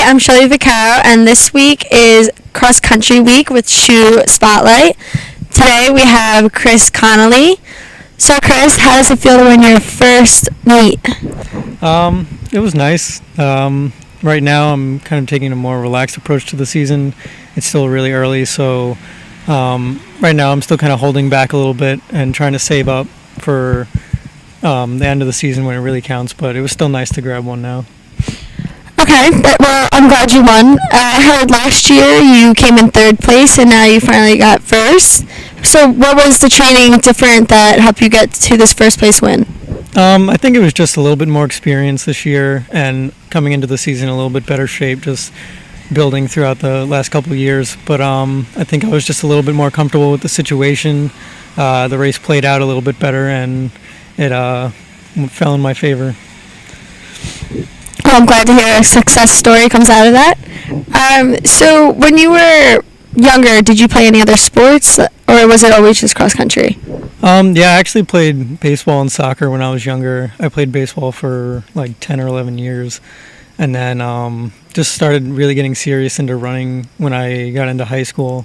I'm Shelly Vaccaro, and this week is Cross Country Week with SHU Spotlight. Today we have Chris Connelly. So Chris, how does it feel to win your first meet? It was nice. Right now I'm kind of taking a more relaxed approach to the season. It's still really early, so right now I'm still kind of holding back a little bit and trying to save up for the end of the season when it really counts, but it was still nice to grab one now. Okay, well, I'm glad you won. I heard last year you came in third place, and now you finally got first. So what was the training different that helped you get to this first place win? I think it was just a little bit more experience this year and coming into the season in a little bit better shape, just building throughout the last couple of years. But I think I was just a little bit more comfortable with the situation. The race played out a little bit better, and it fell in my favor. Well, I'm glad to hear a success story comes out of that. So when you were younger, did you play any other sports, or was it always just cross country? Yeah, I actually played baseball and soccer when I was younger. I played baseball for like 10 or 11 years, and then just started really getting serious into running when I got into high school.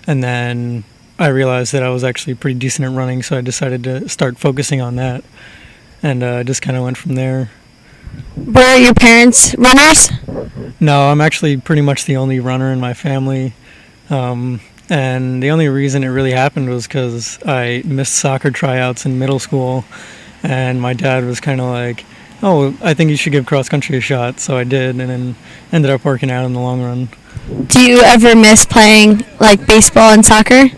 And then I realized that I was actually pretty decent at running, so I decided to start focusing on that, and just kind of went from there. Were your parents runners? No, I'm actually pretty much the only runner in my family. And the only reason it really happened was because I missed soccer tryouts in middle school, and my dad was kind of like, oh, I think you should give cross country a shot. So I did, and then ended up working out in the long run. Do you ever miss playing like baseball and soccer?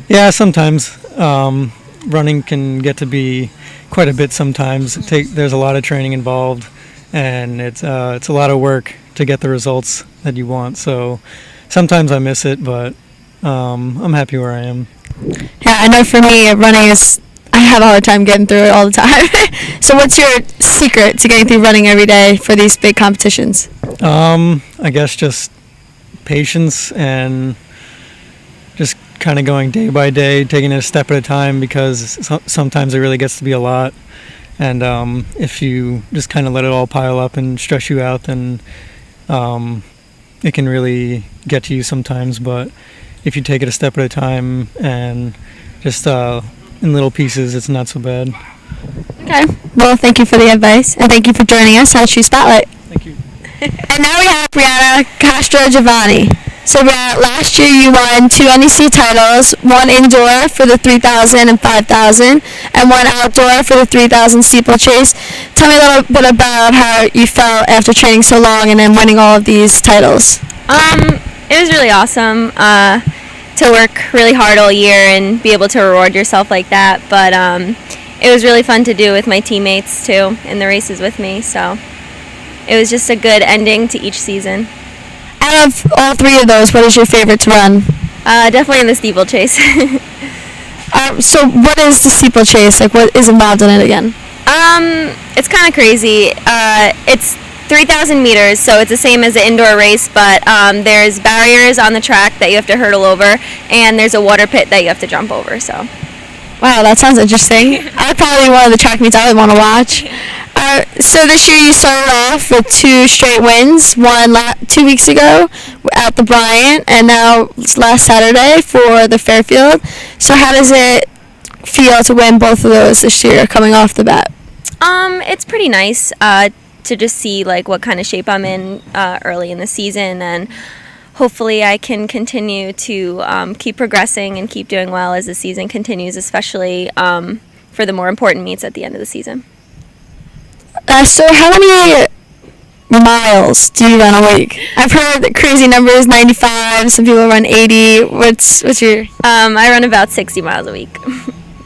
Yeah, sometimes. Running can get to be quite a bit sometimes. There's a lot of training involved, and it's a lot of work to get the results that you want. So sometimes I miss it, but I'm happy where I am. Yeah, I know for me, running is, I have a hard time getting through it all the time. So what's your secret to getting through running every day for these big competitions? I guess just patience and just kind of going day by day, taking it a step at a time, because sometimes it really gets to be a lot. And if you just kind of let it all pile up and stress you out, then it can really get to you sometimes. But if you take it a step at a time and just in little pieces, it's not so bad. Okay. Well, thank you for the advice, and thank you for joining us on SHU Spotlight. Thank you. And now we have Brianna Castrogivanni. So Brianna, last year you won 2 NEC titles, one indoor for the 3,000 and 5,000, and one outdoor for the 3,000 steeplechase. Tell me a little bit about how you felt after training so long and then winning all of these titles. It was really awesome to work really hard all year and be able to reward yourself like that. But it was really fun to do with my teammates too in the races with me. So it was just a good ending to each season. Out of all 3 of those, what is your favorite to run? Definitely in the steeplechase. So what is the steeplechase? Like, what is involved in it again? It's kind of crazy. It's 3,000 meters, so it's the same as the indoor race, but there's barriers on the track that you have to hurdle over, and there's a water pit that you have to jump over. So, wow, that sounds interesting. I'd probably one of the track meets I would want to watch. So this year you started off with 2 straight wins, one 2 weeks ago at the Bryant, and now last Saturday for the Fairfield. So how does it feel to win both of those this year coming off the bat? It's pretty nice to just see like what kind of shape I'm in early in the season, and hopefully I can continue to keep progressing and keep doing well as the season continues, especially for the more important meets at the end of the season. So how many miles do you run a week? I've heard the crazy numbers, 95, some people run 80. What's your... I run about 60 miles a week.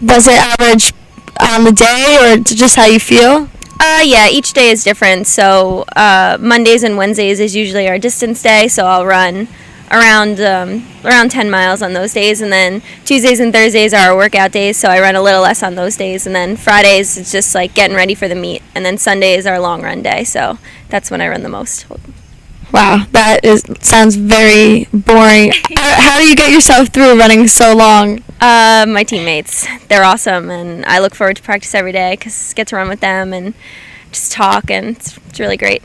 Does it average on the day, or just how you feel? Yeah, each day is different. So Mondays and Wednesdays is usually our distance day, so I'll run around 10 miles on those days, and then Tuesdays and Thursdays are our workout days, so I run a little less on those days, and then Fridays it's just like getting ready for the meet, and then Sunday is our long run day, so that's when I run the most. Wow, sounds very boring. How do you get yourself through running so long? My teammates, they're awesome, and I look forward to practice every day because I get to run with them and just talk, and it's really great.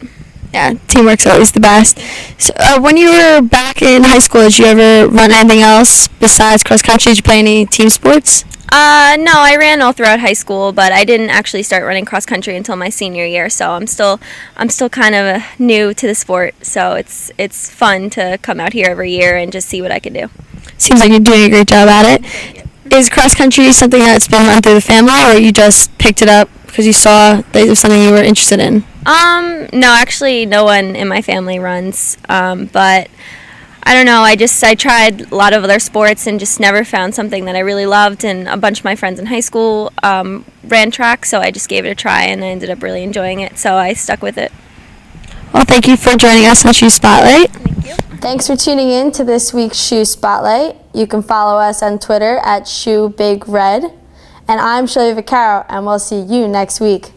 Yeah, teamwork's always the best. So, when you were back in high school, did you ever run anything else besides cross country? Did you play any team sports? No, I ran all throughout high school, but I didn't actually start running cross country until my senior year. So I'm still kind of new to the sport. So it's fun to come out here every year and just see what I can do. Seems like you're doing a great job at it. Is cross country something that's been run through the family, or you just picked it up because you saw that it was something you were interested in? No, actually, no one in my family runs. But I don't know. I tried a lot of other sports and just never found something that I really loved. And a bunch of my friends in high school ran track, so I just gave it a try, and I ended up really enjoying it. So I stuck with it. Well, thank you for joining us on SHU Spotlight. Thank you. Thanks for tuning in to this week's SHU Spotlight. You can follow us on Twitter at SHU Big Red. And I'm Shirley Vaccaro, and we'll see you next week.